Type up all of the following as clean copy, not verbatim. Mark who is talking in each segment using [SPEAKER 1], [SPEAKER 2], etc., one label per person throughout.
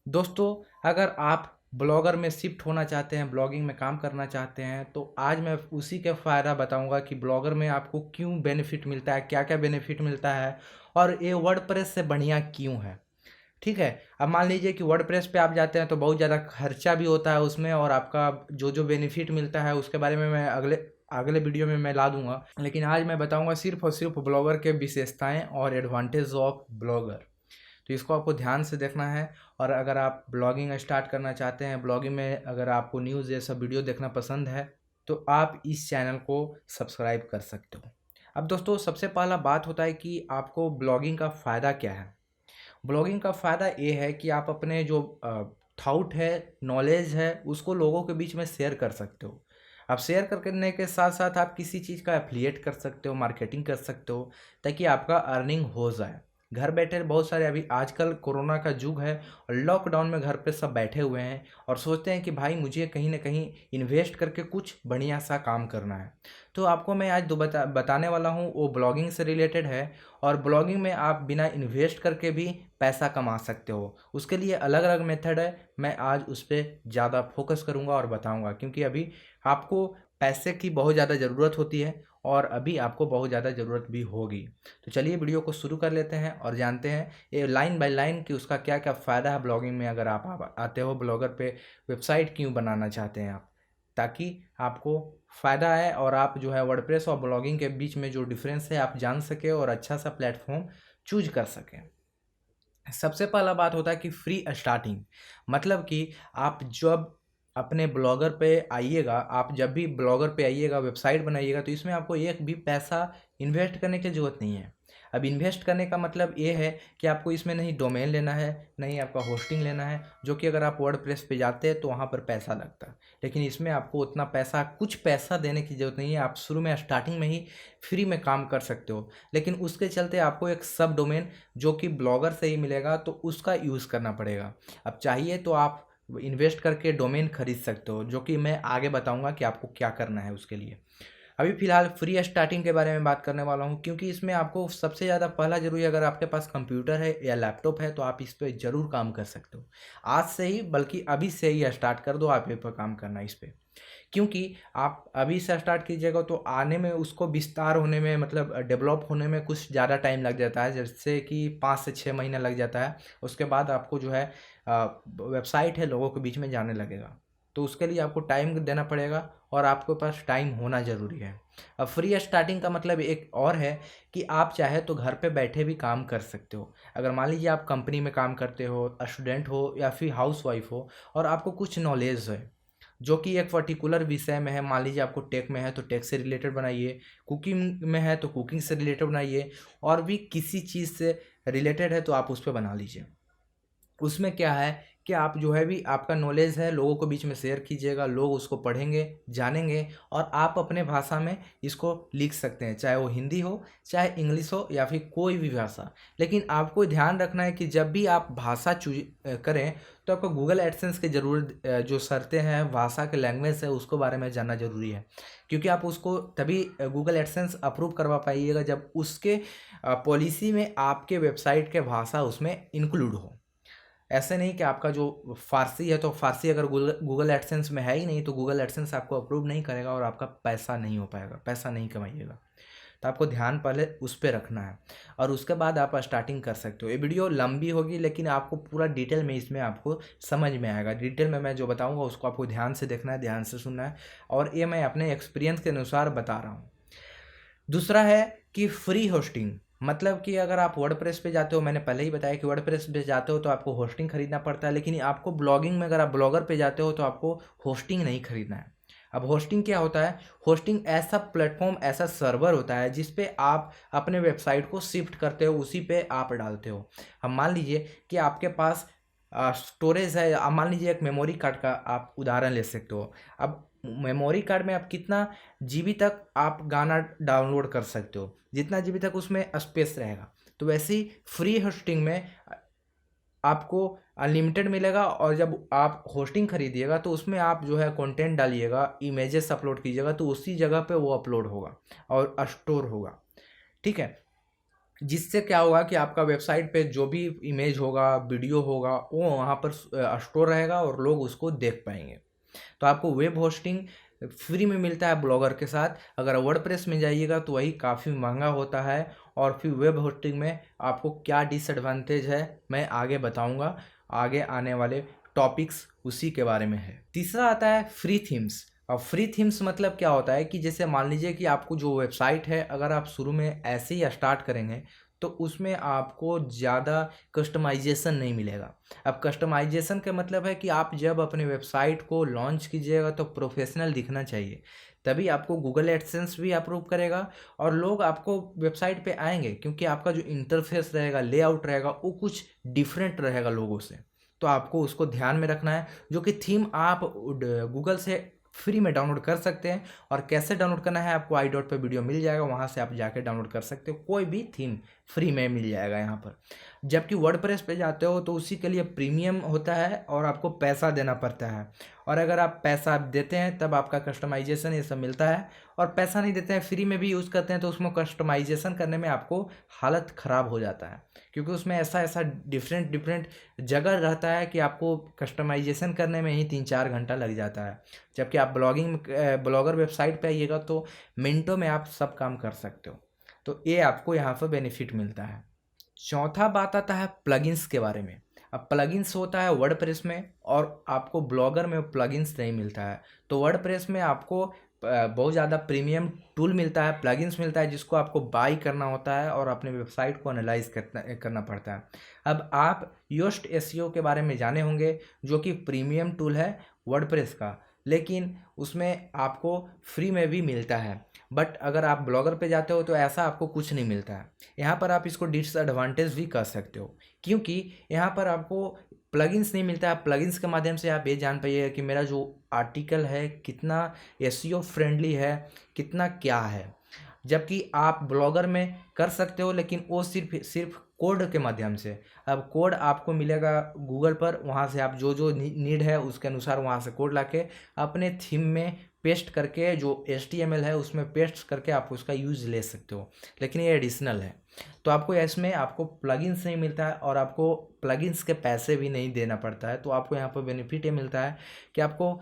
[SPEAKER 1] दोस्तों, अगर आप ब्लॉगर में शिफ्ट होना चाहते हैं, ब्लॉगिंग में काम करना चाहते हैं, तो आज मैं उसी का फ़ायदा बताऊंगा कि ब्लॉगर में आपको क्यों बेनिफिट मिलता है, क्या क्या बेनिफिट मिलता है और ये वर्डप्रेस से बढ़िया क्यों है। ठीक है। अब मान लीजिए कि वर्डप्रेस पे आप जाते हैं तो बहुत ज़्यादा खर्चा भी होता है उसमें, और आपका जो जो बेनिफिट मिलता है उसके बारे में मैं अगले अगले वीडियो में मैं ला दूंगा। लेकिन आज मैं बताऊंगा सिर्फ और सिर्फ ब्लॉगर के विशेषताएं और एडवांटेज ऑफ ब्लॉगर। तो इसको आपको ध्यान से देखना है। और अगर आप ब्लॉगिंग स्टार्ट करना चाहते हैं, ब्लॉगिंग में अगर आपको न्यूज़ ये सब वीडियो देखना पसंद है, तो आप इस चैनल को सब्सक्राइब कर सकते हो। अब दोस्तों, सबसे पहला बात होता है कि आपको ब्लॉगिंग का फ़ायदा क्या है। ब्लॉगिंग का फ़ायदा ये है कि आप अपने जो थाउट है, नॉलेज है, उसको लोगों के बीच में शेयर कर सकते हो। आप शेयर करने के साथ साथ आप किसी चीज़ का एफिलिएट कर सकते हो, मार्केटिंग कर सकते हो, ताकि आपका अर्निंग हो जाए। घर बैठे बहुत सारे, अभी आजकल कोरोना का युग है और लॉकडाउन में घर पे सब बैठे हुए हैं और सोचते हैं कि भाई मुझे कहीं ना कहीं इन्वेस्ट करके कुछ बढ़िया सा काम करना है। तो आपको मैं आज बताने वाला हूँ, वो ब्लॉगिंग से रिलेटेड है। और ब्लॉगिंग में आप बिना इन्वेस्ट करके भी पैसा कमा सकते हो। उसके लिए अलग अलग मेथड है, मैं आज उस पर ज़्यादा फोकस करूँगा और बताऊँगा, क्योंकि अभी आपको पैसे की बहुत ज़्यादा ज़रूरत होती है और अभी आपको बहुत ज़्यादा ज़रूरत भी होगी। तो चलिए वीडियो को शुरू कर लेते हैं और जानते हैं ये लाइन बाय लाइन कि उसका क्या क्या फ़ायदा है ब्लॉगिंग में। अगर आप आते हो ब्लॉगर पे, वेबसाइट क्यों बनाना चाहते हैं आप, ताकि आपको फ़ायदा है और आप जो है वर्डप्रेस और ब्लॉगिंग के बीच में जो डिफरेंस है आप जान सके और अच्छा सा प्लेटफॉर्म चूज कर सकें। सबसे पहला बात होता है कि फ्री स्टार्टिंग, मतलब कि आप जब अपने ब्लॉगर पे आइएगा, आप जब भी ब्लॉगर पे आइएगा, वेबसाइट बनाइएगा, तो इसमें आपको एक भी पैसा इन्वेस्ट करने की ज़रूरत नहीं है। अब इन्वेस्ट करने का मतलब ये है कि आपको इसमें नहीं डोमेन लेना है, नहीं आपका होस्टिंग लेना है, जो कि अगर आप वर्डप्रेस पे जाते हैं तो वहाँ पर पैसा लगता है। लेकिन इसमें आपको उतना पैसा, कुछ पैसा देने की ज़रूरत नहीं है। आप शुरू में स्टार्टिंग में ही फ्री में काम कर सकते हो। लेकिन उसके चलते आपको एक सब डोमेन जो कि ब्लॉगर से ही मिलेगा, तो उसका यूज़ करना पड़ेगा। अब चाहिए तो आप इन्वेस्ट करके डोमेन खरीद सकते हो, जो कि मैं आगे बताऊंगा कि आपको क्या करना है उसके लिए। अभी फ़िलहाल फ्री स्टार्टिंग के बारे में बात करने वाला हूँ, क्योंकि इसमें आपको सबसे ज़्यादा पहला ज़रूरी, अगर आपके पास कंप्यूटर है या लैपटॉप है तो आप इस पर ज़रूर काम कर सकते हो। आज से ही, बल्कि अभी से ही स्टार्ट कर दो आप ये पर काम करना इस पर। क्योंकि आप अभी से स्टार्ट कीजिएगा तो आने में उसको विस्तार होने में, मतलब डेवलप होने में कुछ ज़्यादा टाइम लग जाता है, जैसे कि 5 से 6 महीना लग जाता है। उसके बाद आपको जो है वेबसाइट है लोगों के बीच में जाने लगेगा। तो उसके लिए आपको टाइम देना पड़ेगा और आपके पास टाइम होना ज़रूरी है। अब फ्री स्टार्टिंग का मतलब एक और है कि आप चाहे तो घर पे बैठे भी काम कर सकते हो। अगर मान लीजिए आप कंपनी में काम करते हो, स्टूडेंट हो या फिर हाउस वाइफ हो, और आपको कुछ नॉलेज है जो कि एक पर्टिकुलर विषय में है, मान लीजिए आपको टेक में है तो टेक से रिलेटेड बनाइए, कुकिंग में है तो कुकिंग से रिलेटेड बनाइए, और भी किसी चीज़ से रिलेटेड है तो आप उस पर बना लीजिए। उसमें क्या है कि आप जो है भी आपका नॉलेज है लोगों के बीच में शेयर कीजिएगा, लोग उसको पढ़ेंगे, जानेंगे, और आप अपने भाषा में इसको लिख सकते हैं, चाहे वो हिंदी हो, चाहे इंग्लिश हो, या फिर कोई भी भाषा। लेकिन आपको ध्यान रखना है कि जब भी आप भाषा चूज करें तो आपको गूगल एडसेंस की ज़रूरत, जो शर्तें हैं भाषा के लैंग्वेज है उसको बारे में जानना ज़रूरी है। क्योंकि आप उसको तभी गूगल एडसेंस अप्रूव करवा पाइएगा जब उसके पॉलिसी में आपके वेबसाइट के भाषा उसमें इंक्लूड हो। ऐसे नहीं कि आपका जो फ़ारसी है तो फ़ारसी अगर गूगल एडसेंस में है ही नहीं तो गूगल एडसेंस आपको अप्रूव नहीं करेगा और आपका पैसा नहीं हो पाएगा, पैसा नहीं कमाइएगा। तो आपको ध्यान पहले उस पर रखना है और उसके बाद आप स्टार्टिंग कर सकते हो। ये वीडियो लंबी होगी लेकिन आपको पूरा डिटेल में इसमें आपको समझ में आएगा। डिटेल में मैं जो बताऊँगा उसको आपको ध्यान से देखना है, ध्यान से सुनना है, और ये मैं अपने एक्सपीरियंस के अनुसार बता रहा हूँ। दूसरा है कि फ्री होस्टिंग, मतलब कि अगर आप वर्डप्रेस पे जाते हो, मैंने पहले ही बताया कि वर्डप्रेस पे जाते हो तो आपको होस्टिंग खरीदना पड़ता है, लेकिन आपको ब्लॉगिंग में, अगर आप ब्लॉगर पे जाते हो तो आपको होस्टिंग नहीं खरीदना है। अब होस्टिंग क्या होता है? होस्टिंग ऐसा प्लेटफॉर्म, ऐसा सर्वर होता है जिस पे आप अपने वेबसाइट को शिफ्ट करते हो, उसी पे आप डालते हो। अब मान लीजिए कि आपके पास स्टोरेज है, अब मान लीजिए एक मेमोरी कार्ड का आप उदाहरण ले सकते हो। अब मेमोरी कार्ड में आप कितना जीबी तक आप गाना डाउनलोड कर सकते हो, जितना जीबी तक उसमें स्पेस रहेगा। तो वैसे ही फ्री होस्टिंग में आपको अनलिमिटेड मिलेगा, और जब आप होस्टिंग खरीदिएगा तो उसमें आप जो है कंटेंट डालिएगा, इमेजेस अपलोड कीजिएगा, तो उसी जगह पे वो अपलोड होगा और स्टोर होगा। ठीक है। जिससे क्या होगा कि आपका वेबसाइट पे जो भी इमेज होगा, वीडियो होगा, वो वहाँ पर स्टोर रहेगा और लोग उसको देख पाएंगे। तो आपको वेब होस्टिंग फ्री में मिलता है ब्लॉगर के साथ। अगर वर्डप्रेस में जाइएगा तो वही काफ़ी महंगा होता है। और फिर वेब होस्टिंग में आपको क्या डिसएडवांटेज है मैं आगे बताऊंगा, आगे आने वाले टॉपिक्स उसी के बारे में है। तीसरा आता है फ्री थीम्स। अब फ्री थीम्स मतलब क्या होता है कि जैसे मान लीजिए कि आपको जो वेबसाइट है, अगर आप शुरू में ऐसे ही स्टार्ट करेंगे तो उसमें आपको ज़्यादा कस्टमाइजेशन नहीं मिलेगा। अब कस्टमाइजेशन का मतलब है कि आप जब अपने वेबसाइट को लॉन्च कीजिएगा तो प्रोफेशनल दिखना चाहिए, तभी आपको गूगल एडसेंस भी अप्रूव करेगा और लोग आपको वेबसाइट पे आएंगे, क्योंकि आपका जो इंटरफेस रहेगा, लेआउट रहेगा, वो कुछ डिफरेंट रहेगा लोगों से। तो आपको उसको ध्यान में रखना है, जो कि थीम आप गूगल से फ्री में डाउनलोड कर सकते हैं। और कैसे डाउनलोड करना है आपको आई डॉट पे वीडियो मिल जाएगा, वहाँ से आप जाके डाउनलोड कर सकते हो। कोई भी थीम फ्री में मिल जाएगा यहाँ पर। जबकि वर्डप्रेस पे जाते हो तो उसी के लिए प्रीमियम होता है और आपको पैसा देना पड़ता है। और अगर आप पैसा देते हैं तब आपका कस्टमाइजेशन ये सब मिलता है, और पैसा नहीं देते हैं, फ्री में भी यूज़ करते हैं, तो उसमें कस्टमाइजेशन करने में आपको हालत ख़राब हो जाता है, क्योंकि उसमें ऐसा ऐसा डिफरेंट डिफरेंट जगह रहता है कि आपको कस्टमाइजेशन करने में ही 3-4 घंटा लग जाता है। जबकि आप ब्लॉगर वेबसाइट पे आइएगा तो मिनटों में आप सब काम कर सकते हो। तो ये आपको यहाँ पर बेनिफिट मिलता है। चौथा बात आता है प्लगइन्स के बारे में। अब प्लगइन्स होता है वर्डप्रेस में, और आपको ब्लॉगर में प्लगइन्स नहीं मिलता है। तो वर्डप्रेस में आपको बहुत ज़्यादा प्रीमियम टूल मिलता है, प्लगइन्स मिलता है, जिसको आपको बाई करना होता है और अपने वेबसाइट को एनालाइज करना पड़ता है। अब आप योस्ट एसईओ के बारे में जाने होंगे, जो कि प्रीमियम टूल है वर्डप्रेस का, लेकिन उसमें आपको फ्री में भी मिलता है। बट अगर आप ब्लॉगर पे जाते हो तो ऐसा आपको कुछ नहीं मिलता है। यहाँ पर आप इसको डिसएडवांटेज भी कर सकते हो, क्योंकि यहाँ पर आपको प्लगइन्स नहीं मिलता है। प्लगइन्स के माध्यम से आप ये जान पाइएगा कि मेरा जो आर्टिकल है कितना एसईओ फ्रेंडली है, कितना क्या है। जबकि आप ब्लॉगर में कर सकते हो, लेकिन वो सिर्फ सिर्फ कोड के माध्यम से। अब कोड आपको मिलेगा गूगल पर, वहाँ से आप जो जो नीड है उसके अनुसार वहाँ से कोड लाके अपने थीम में पेस्ट करके, जो HTML है उसमें पेस्ट करके आप उसका यूज़ ले सकते हो, लेकिन ये एडिशनल है। तो आपको इसमें आपको प्लगइन्स नहीं मिलता है और आपको प्लगइन्स के पैसे भी नहीं देना पड़ता है। तो आपको यहाँ पर बेनिफिट ये मिलता है कि आपको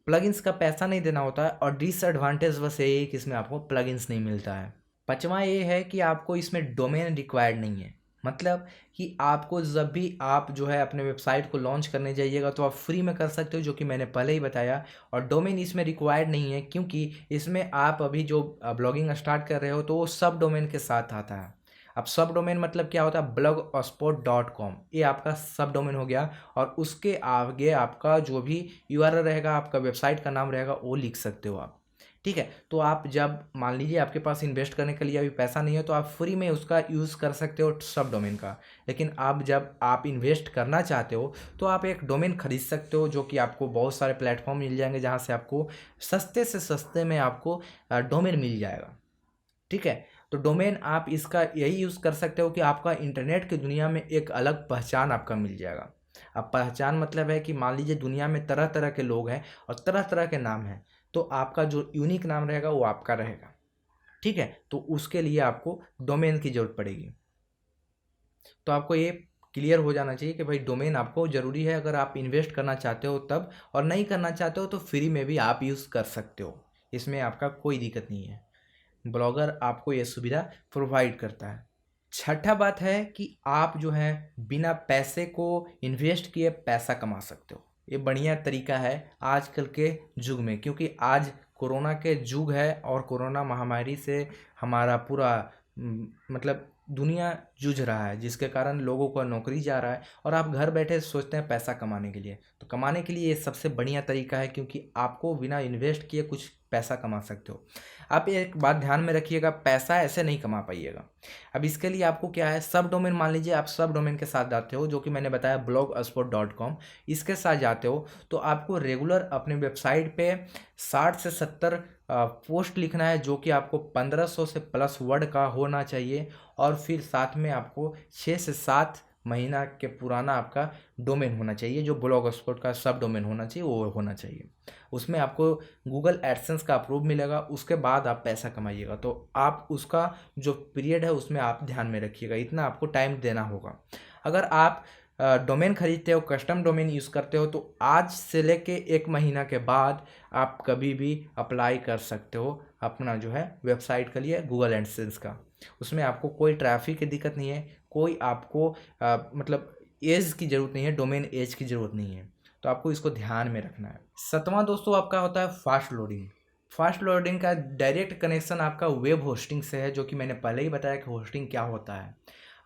[SPEAKER 1] प्लगइन्स का पैसा नहीं देना होता है, और डिसएडवांटेज बस यही है कि इसमें आपको प्लगइन्स नहीं मिलता है। पांचवा ये है कि आपको इसमें डोमेन रिक्वायर्ड नहीं है। मतलब कि आपको जब भी आप जो है अपने वेबसाइट को लॉन्च करने जाइएगा तो आप फ्री में कर सकते हो, जो कि मैंने पहले ही बताया। और डोमेन इसमें रिक्वायर्ड नहीं है, क्योंकि इसमें आप अभी जो ब्लॉगिंग स्टार्ट कर रहे हो तो वो सब डोमेन के साथ आता है। अब सब डोमेन मतलब क्या होता है, blogspot.com, ये आपका सब डोमेन हो गया। और उसके आगे आपका जो भी URL रहेगा, आपका वेबसाइट का नाम रहेगा, वो लिख सकते हो आप। ठीक है, तो आप जब मान लीजिए आपके पास इन्वेस्ट करने के लिए अभी पैसा नहीं है तो आप फ्री में उसका यूज़ कर सकते हो सब डोमेन का। लेकिन आप जब आप इन्वेस्ट करना चाहते हो तो आप एक डोमेन खरीद सकते हो, जो कि आपको बहुत सारे प्लेटफॉर्म मिल जाएंगे जहाँ से आपको सस्ते से सस्ते में आपको डोमेन मिल जाएगा। ठीक है, तो डोमेन आप इसका यही यूज़ कर सकते हो कि आपका इंटरनेट की दुनिया में एक अलग पहचान आपका मिल जाएगा। अब पहचान मतलब है कि मान लीजिए दुनिया में तरह तरह के लोग हैं और तरह तरह के नाम हैं, तो आपका जो यूनिक नाम रहेगा वो आपका रहेगा। ठीक है, तो उसके लिए आपको डोमेन की ज़रूरत पड़ेगी। तो आपको ये क्लियर हो जाना चाहिए कि भाई डोमेन आपको ज़रूरी है अगर आप इन्वेस्ट करना चाहते हो तब, और नहीं करना चाहते हो तो फ्री में भी आप यूज़ कर सकते हो, इसमें आपका कोई दिक्कत नहीं है। ब्लॉगर आपको ये सुविधा प्रोवाइड करता है। छठा बात है कि आप जो है बिना पैसे को इन्वेस्ट किए पैसा कमा सकते हो। ये बढ़िया तरीका है आजकल के युग में, क्योंकि आज कोरोना के युग है और कोरोना महामारी से हमारा पूरा मतलब दुनिया जूझ रहा है, जिसके कारण लोगों का नौकरी जा रहा है और आप घर बैठे सोचते हैं पैसा कमाने के लिए। तो कमाने के लिए ये सबसे बढ़िया तरीका है, क्योंकि आपको बिना इन्वेस्ट किए कुछ पैसा कमा सकते हो। आप एक बात ध्यान में रखिएगा, पैसा ऐसे नहीं कमा पाइएगा। अब इसके लिए आपको क्या है, सब डोमेन, मान लीजिए आप सब डोमेन के साथ जाते हो, जो कि मैंने बताया blogspot.com, इसके साथ जाते हो तो आपको रेगुलर अपने वेबसाइट पे 60 से 70 पोस्ट लिखना है, जो कि आपको 1500 से प्लस वर्ड का होना चाहिए। और फिर साथ में आपको 6 से 7 महीना के पुराना आपका डोमेन होना चाहिए, जो ब्लॉग स्पॉट का सब डोमेन होना चाहिए वो होना चाहिए। उसमें आपको गूगल एडसेंस का अप्रूव मिलेगा, उसके बाद आप पैसा कमाइएगा। तो आप उसका जो पीरियड है उसमें आप ध्यान में रखिएगा, इतना आपको टाइम देना होगा। अगर आप डोमेन खरीदते हो, कस्टम डोमेन यूज़ करते हो, तो आज से लेके 1 महीना के बाद आप कभी भी अप्लाई कर सकते हो अपना जो है वेबसाइट के लिए गूगल एडसेंस का। उसमें आपको कोई ट्रैफिक की दिक्कत नहीं है, कोई आपको मतलब एज की ज़रूरत नहीं है, डोमेन एज की ज़रूरत नहीं है। तो आपको इसको ध्यान में रखना है। 7वां दोस्तों आपका होता है फास्ट लोडिंग। फास्ट लोडिंग का डायरेक्ट कनेक्शन आपका वेब होस्टिंग से है, जो कि मैंने पहले ही बताया कि होस्टिंग क्या होता है।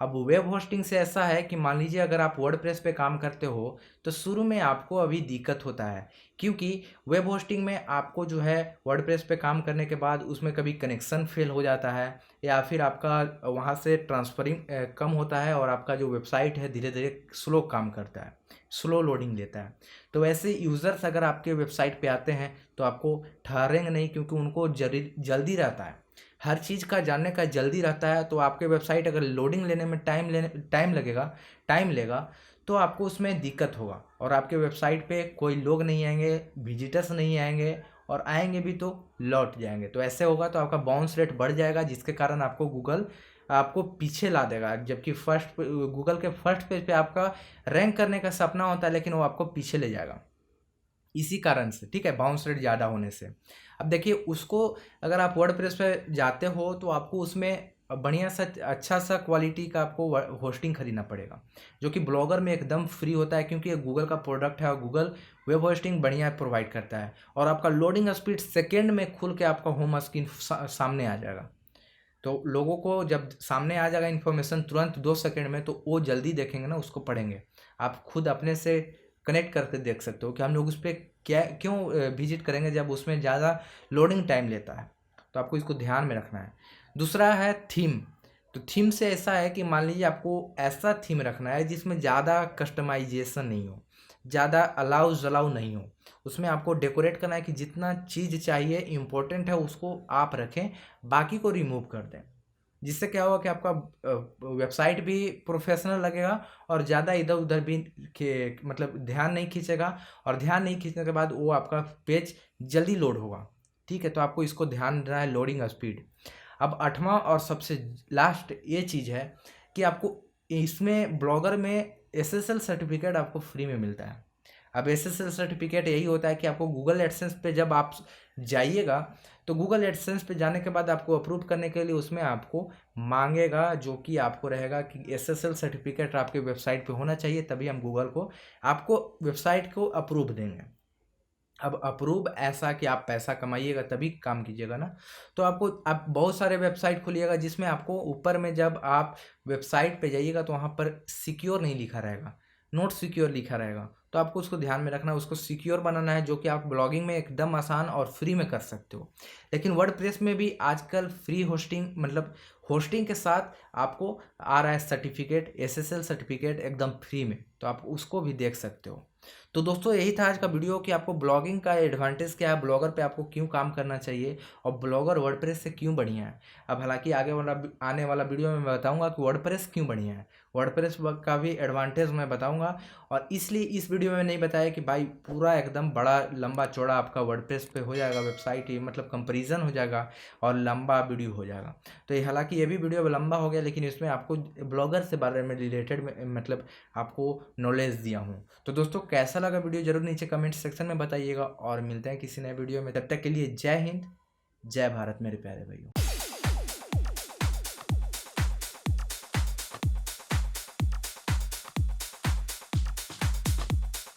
[SPEAKER 1] अब वेब होस्टिंग से ऐसा है कि मान लीजिए अगर आप वर्डप्रेस पे काम करते हो तो शुरू में आपको अभी दिक्कत होता है, क्योंकि वेब होस्टिंग में आपको जो है वर्डप्रेस पे काम करने के बाद उसमें कभी कनेक्शन फेल हो जाता है, या फिर आपका वहाँ से ट्रांसफरिंग कम होता है और आपका जो वेबसाइट है धीरे धीरे स्लो काम करता है, स्लो लोडिंग लेता है। तो वैसे यूज़र्स अगर आपके वेबसाइट पे आते हैं तो आपको ठहरेंगे नहीं, क्योंकि उनको जल्दी रहता है, हर चीज़ का जानने का जल्दी रहता है। तो आपके वेबसाइट अगर लोडिंग लेने में टाइम लेगा तो आपको उसमें दिक्कत होगा, और आपके वेबसाइट पे कोई लोग नहीं आएंगे, विजिटर्स नहीं आएंगे, और आएंगे भी तो लौट जाएंगे। तो ऐसे होगा तो आपका बाउंस रेट बढ़ जाएगा, जिसके कारण आपको गूगल आपको पीछे ला देगा। जबकि गूगल के फर्स्ट पेज पे आपका रैंक करने का सपना होता है, लेकिन वो आपको पीछे ले जाएगा इसी कारण से, ठीक है, बाउंस रेट ज़्यादा होने से। अब देखिए उसको, अगर आप वर्डप्रेस पे जाते हो तो आपको उसमें बढ़िया सा अच्छा सा क्वालिटी का आपको होस्टिंग खरीदना पड़ेगा, जो कि ब्लॉगर में एकदम फ्री होता है, क्योंकि ये गूगल का प्रोडक्ट है और गूगल वेब होस्टिंग बढ़िया प्रोवाइड करता है। और आपका लोडिंग स्पीड सेकेंड में खुल के आपका होम स्क्रीन सामने आ जाएगा। तो लोगों को जब सामने आ जाएगा इन्फॉर्मेशन तुरंत 2 सेकंड में, तो वो जल्दी देखेंगे ना, उसको पढ़ेंगे। आप खुद अपने से कनेक्ट करके देख सकते हो कि हम लोग उस पर क्या क्यों विजिट करेंगे जब उसमें ज़्यादा लोडिंग टाइम लेता है। तो आपको इसको ध्यान में रखना है। दूसरा है थीम। तो थीम से ऐसा है कि मान लीजिए आपको ऐसा थीम रखना है जिसमें ज़्यादा कस्टमाइजेशन नहीं हो, ज़्यादा अलाउ जलाउ नहीं हो। उसमें आपको डेकोरेट करना है कि जितना चीज़ चाहिए इम्पोर्टेंट है उसको आप रखें, बाकी को रिमूव कर दें। जिससे क्या होगा कि आपका वेबसाइट भी प्रोफेशनल लगेगा और ज़्यादा इधर उधर भी मतलब ध्यान नहीं खींचेगा, और ध्यान नहीं खींचने के बाद वो आपका पेज जल्दी लोड होगा। ठीक है, तो आपको इसको ध्यान देना है, लोडिंग स्पीड। अब 8वां और सबसे लास्ट ये चीज़ है कि आपको इसमें ब्लॉगर में SSL सर्टिफिकेट आपको फ्री में मिलता है। अब SSL सर्टिफिकेट यही होता है कि आपको गूगल एडसेंस पे जब आप जाइएगा तो गूगल एडसेंस पे जाने के बाद आपको अप्रूव करने के लिए उसमें आपको मांगेगा, जो कि आपको रहेगा कि SSL सर्टिफिकेट आपके वेबसाइट पे होना चाहिए, तभी हम गूगल को आपको वेबसाइट को अप्रूव देंगे। अब अप्रूव ऐसा कि आप पैसा कमाइएगा तभी काम कीजिएगा ना। तो आपको आप बहुत सारे वेबसाइट खोलिएगा जिसमें आपको ऊपर में जब आप वेबसाइट पे जाइएगा तो वहाँ पर सिक्योर नहीं लिखा रहेगा, नॉट सिक्योर लिखा रहेगा। तो आपको उसको ध्यान में रखना है, उसको सिक्योर बनाना है, जो कि आप ब्लॉगिंग में एकदम आसान और फ्री में कर सकते हो। लेकिन वर्डप्रेस में भी आजकल फ्री होस्टिंग, मतलब होस्टिंग के साथ आपको आ रहा है सर्टिफिकेट, SSL सर्टिफिकेट एकदम फ्री में, तो आप उसको भी देख सकते हो। तो दोस्तों यही था आज का वीडियो कि आपको ब्लॉगिंग का एडवांटेज क्या है, ब्लॉगर पे आपको क्यों काम करना चाहिए, और ब्लॉगर वर्डप्रेस से क्यों बढ़िया है। अब हालांकि आने वाला वीडियो में मैं बताऊंगा कि वर्डप्रेस क्यों बढ़िया है, वर्डप्रेस का भी एडवांटेज मैं बताऊंगा। और इसलिए इस वीडियो में नहीं बताया कि भाई पूरा एकदम बड़ा लंबा चौड़ा आपका वर्डप्रेस पे हो जाएगा वेबसाइट, मतलब कंपेरिजन हो जाएगा और लंबा वीडियो हो जाएगा। तो ये हालांकि ये भी वीडियो लंबा हो गया, लेकिन इसमें आपको ब्लॉगर से बारे में रिलेटेड मतलब आपको नॉलेज दिया हूँ। तो दोस्तों कैसा लगा वीडियो जरूर नीचे कमेंट सेक्शन में बताइएगा, और मिलते हैं किसी नए वीडियो में। तब तक के लिए जय हिंद, जय भारत मेरे प्यारे भाइयों।